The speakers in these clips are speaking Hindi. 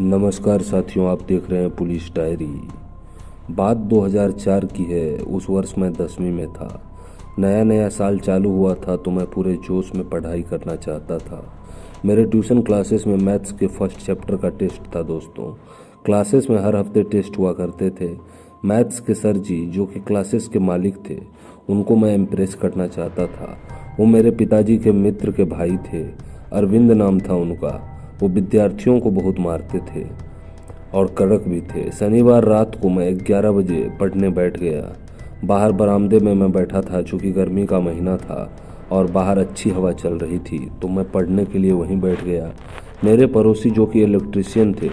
नमस्कार साथियों, आप देख रहे हैं पुलिस डायरी। बात 2004 की है। उस वर्ष मैं 10वीं में था। नया नया साल चालू हुआ था तो मैं पूरे जोश में पढ़ाई करना चाहता था। मेरे ट्यूशन क्लासेस में मैथ्स के फर्स्ट चैप्टर का टेस्ट था दोस्तों। क्लासेस में हर हफ्ते टेस्ट हुआ करते थे। मैथ्स के सर जी जो कि क्लासेस के मालिक थे, उनको मैं इम्प्रेस करना चाहता था। वो मेरे पिताजी के मित्र के भाई थे। अरविंद नाम था उनका। वो विद्यार्थियों को बहुत मारते थे और कड़क भी थे। शनिवार रात को मैं 11 बजे पढ़ने बैठ गया। बाहर बरामदे में मैं बैठा था, चूँकि गर्मी का महीना था और बाहर अच्छी हवा चल रही थी, तो मैं पढ़ने के लिए वहीं बैठ गया। मेरे पड़ोसी जो कि इलेक्ट्रीशियन थे,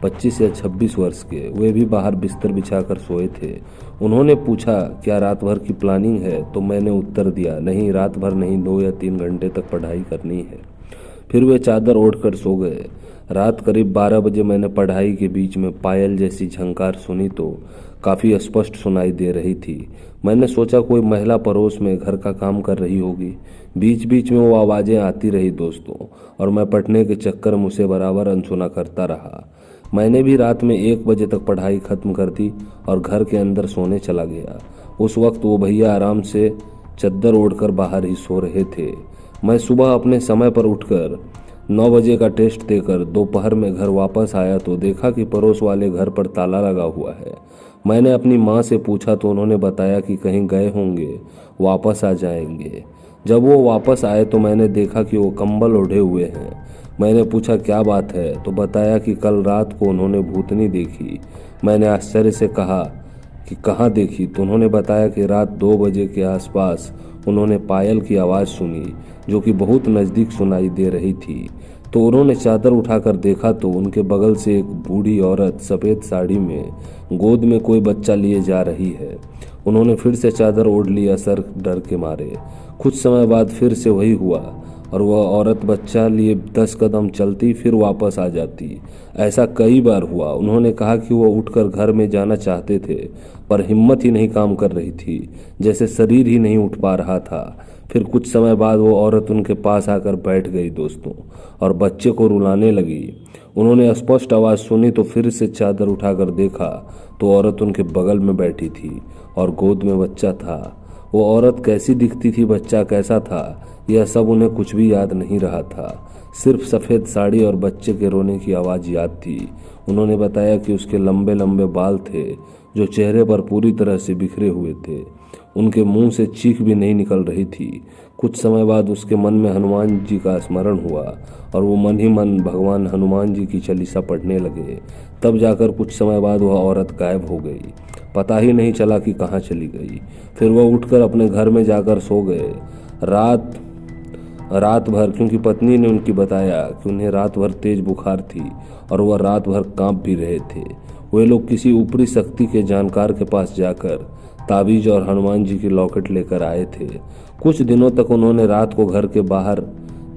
25 या 26 वर्ष के, वे भी बाहर बिस्तर बिछाकर सोए थे। उन्होंने पूछा क्या रात भर की प्लानिंग है, तो मैंने उत्तर दिया नहीं, रात भर नहीं, 2 या 3 घंटे तक पढ़ाई करनी है। फिर वे चादर ओढ़कर सो गए। रात करीब 12 बजे मैंने पढ़ाई के बीच में पायल जैसी झंकार सुनी तो काफ़ी स्पष्ट सुनाई दे रही थी। मैंने सोचा कोई महिला पड़ोस में घर का काम कर रही होगी। बीच बीच में वो आवाज़ें आती रही दोस्तों, और मैं पढ़ने के चक्कर में उसे बराबर अनसुना करता रहा। मैंने भी रात में 1 बजे तक पढ़ाई खत्म कर दी और घर के अंदर सोने चला गया। उस वक्त वो भैया आराम से चद्दर ओढ़कर बाहर ही सो रहे थे। मैं सुबह अपने समय पर उठकर 9 बजे का टेस्ट देकर दोपहर में घर वापस आया तो देखा कि पड़ोस वाले घर पर ताला लगा हुआ है। मैंने अपनी माँ से पूछा तो उन्होंने बताया कि कहीं गए होंगे, वापस आ जाएंगे। जब वो वापस आए तो मैंने देखा कि वो कंबल ओढ़े हुए हैं। मैंने पूछा क्या बात है, तो बताया कि कल रात को उन्होंने भूतनी देखी। मैंने आश्चर्य से कहा कि कहाँ देखी, तो उन्होंने बताया कि रात 2 बजे के आसपास उन्होंने पायल की आवाज़ सुनी जो कि बहुत नज़दीक सुनाई दे रही थी। तो उन्होंने चादर उठाकर देखा तो उनके बगल से एक बूढ़ी औरत सफ़ेद साड़ी में गोद में कोई बच्चा लिए जा रही है। उन्होंने फिर से चादर ओढ़ लिया सर डर के मारे। कुछ समय बाद फिर से वही हुआ और वह औरत बच्चा लिए 10 कदम चलती फिर वापस आ जाती। ऐसा कई बार हुआ। उन्होंने कहा कि वह उठकर घर में जाना चाहते थे पर हिम्मत ही नहीं काम कर रही थी, जैसे शरीर ही नहीं उठ पा रहा था। फिर कुछ समय बाद वो औरत उनके पास आकर बैठ गई दोस्तों और बच्चे को रुलाने लगी। उन्होंने स्पष्ट आवाज़ सुनी तो फिर से चादर उठाकर देखा तो औरत उनके बगल में बैठी थी और गोद में बच्चा था। वो औरत कैसी दिखती थी, बच्चा कैसा था, यह सब उन्हें कुछ भी याद नहीं रहा था। सिर्फ सफ़ेद साड़ी और बच्चे के रोने की आवाज़ याद थी। उन्होंने बताया कि उसके लंबे लंबे बाल थे जो चेहरे पर पूरी तरह से बिखरे हुए थे। उनके मुंह से चीख भी नहीं निकल रही थी। कुछ समय बाद उसके मन में हनुमान जी का स्मरण हुआ और वो मन ही मन भगवान हनुमान जी की चालीसा पढ़ने लगे। तब जाकर कुछ समय बाद वह औरत गायब हो गई। पता ही नहीं चला कि कहाँ चली गई। फिर वह उठकर अपने घर में जाकर सो गए। रात भर, क्योंकि पत्नी ने उनकी बताया कि उन्हें रात भर तेज बुखार थी और वह रात भर कांप भी रहे थे। वे लोग किसी ऊपरी शक्ति के जानकार के पास जाकर ताबीज और हनुमान जी की लॉकेट लेकर आए थे। कुछ दिनों तक उन्होंने रात को घर के बाहर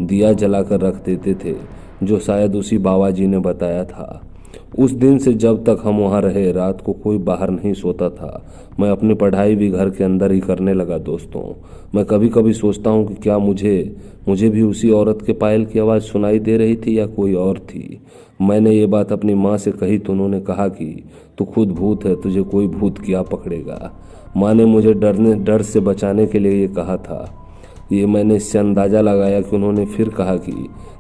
दिया जलाकर रख देते थे, जो शायद उसी बाबा जी ने बताया था। उस दिन से जब तक हम वहाँ रहे, रात को कोई बाहर नहीं सोता था। मैं अपनी पढ़ाई भी घर के अंदर ही करने लगा दोस्तों। मैं कभी कभी सोचता हूँ कि क्या मुझे भी उसी औरत के पायल की आवाज़ सुनाई दे रही थी या कोई और थी। मैंने ये बात अपनी माँ से कही तो उन्होंने कहा कि तू खुद भूत है, तुझे कोई भूत क्या पकड़ेगा। माँ ने मुझे डर से बचाने के लिए ये कहा था। ये मैंने इससे अंदाज़ा लगाया कि उन्होंने फिर कहा कि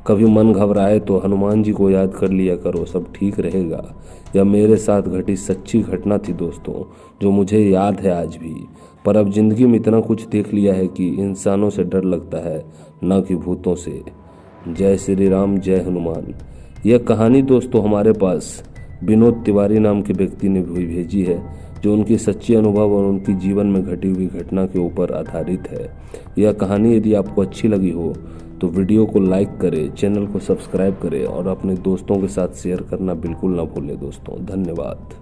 कभी मन घबराए तो हनुमान जी को याद कर लिया करो, सब ठीक रहेगा। यह मेरे साथ घटी सच्ची घटना थी दोस्तों, जो मुझे याद है आज भी। पर अब जिंदगी में इतना कुछ देख लिया है कि इंसानों से डर लगता है, न कि भूतों से। जय श्री राम, जय हनुमान। यह कहानी दोस्तों हमारे पास विनोद तिवारी नाम के व्यक्ति ने भी भेजी है, जो उनकी सच्ची अनुभव और उनकी जीवन में घटी हुई घटना के ऊपर आधारित है। यह कहानी यदि आपको अच्छी लगी हो तो वीडियो को लाइक करें, चैनल को सब्सक्राइब करें और अपने दोस्तों के साथ शेयर करना बिल्कुल ना भूलें दोस्तों। धन्यवाद।